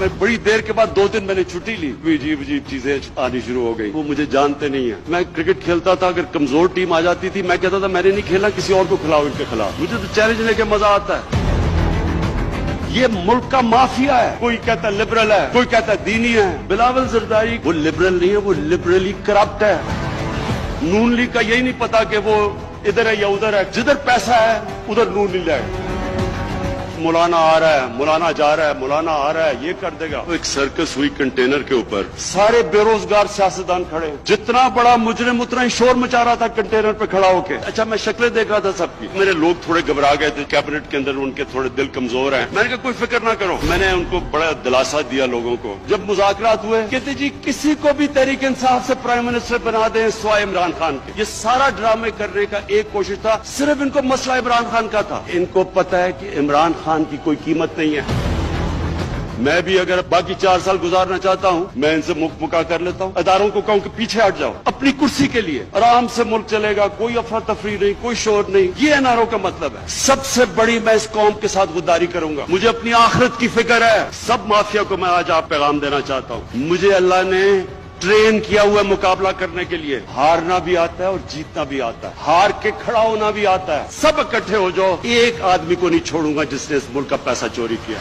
मैं बड़ी देर के बाद 2 दिन मैंने छुट्टी ली, अजीब अजीब चीजें आनी शुरू हो गई। वो मुझे जानते नहीं है। मैं क्रिकेट खेलता था, अगर कमजोर टीम आ जाती थी मैं कहता था मैंने नहीं खेला, किसी और को खिलाओ इनके खिलाफ। मुझे तो चैलेंज लेके मजा आता है। ये मुल्क का माफिया है। कोई कहता है लिबरल है, कोई कहता है दीनी है। बिलावल जरदारी वो लिबरल नहीं है, वो लिबरली करप्ट है। नून लीग का यही नहीं पता कि वो इधर है या उधर है। जिधर पैसा है उधर नून लीग है। मौलाना आ रहा है, मौलाना जा रहा है, मौलाना आ रहा है, ये कर देगा। तो एक सर्कस हुई कंटेनर के ऊपर, सारे बेरोजगार सियासतदान खड़े। जितना बड़ा मुजरिम उतना ही शोर मचा रहा था कंटेनर पे खड़ा होके। अच्छा, मैं शक्लें देख रहा था सबकी। मेरे लोग थोड़े घबरा गए थे, कैबिनेट के अंदर उनके थोड़े दिल कमजोर हैं। मैंने कहा कोई फिक्र ना करो। मैंने उनको बड़ा दिलासा दिया लोगों को। जब मुज़ाकरात हुए, कहते जी किसी को भी तहरीक इंसाफ से प्राइम मिनिस्टर बना दें सिवाय इमरान खान के। ये सारा ड्रामे करने का एक कोशिश था, सिर्फ इनको मसला इमरान खान का था। इनको पता है कि इमरान खान की कोई कीमत नहीं है। मैं भी अगर बाकी 4 साल गुजारना चाहता हूँ, मैं इनसे मुका कर लेता हूँ। अदारों को कहूँ कि पीछे हट जाओ, अपनी कुर्सी के लिए आराम से मुल्क चलेगा, कोई अफरा तफरी नहीं, कोई शोर नहीं। ये एनआरओ का मतलब है। सबसे बड़ी मैं इस कौम के साथ गुद्दारी करूंगा। मुझे अपनी आखिरत की फिक्र है। सब माफिया को मैं आज आप पैगाम देना चाहता हूँ, मुझे अल्लाह ने ट्रेन किया हुआ मुकाबला करने के लिए। हारना भी आता है और जीतना भी आता है, हार के खड़ा होना भी आता है। सब इकट्ठे हो जाओ, एक आदमी को नहीं छोड़ूंगा जिसने इस मुल्क का पैसा चोरी किया।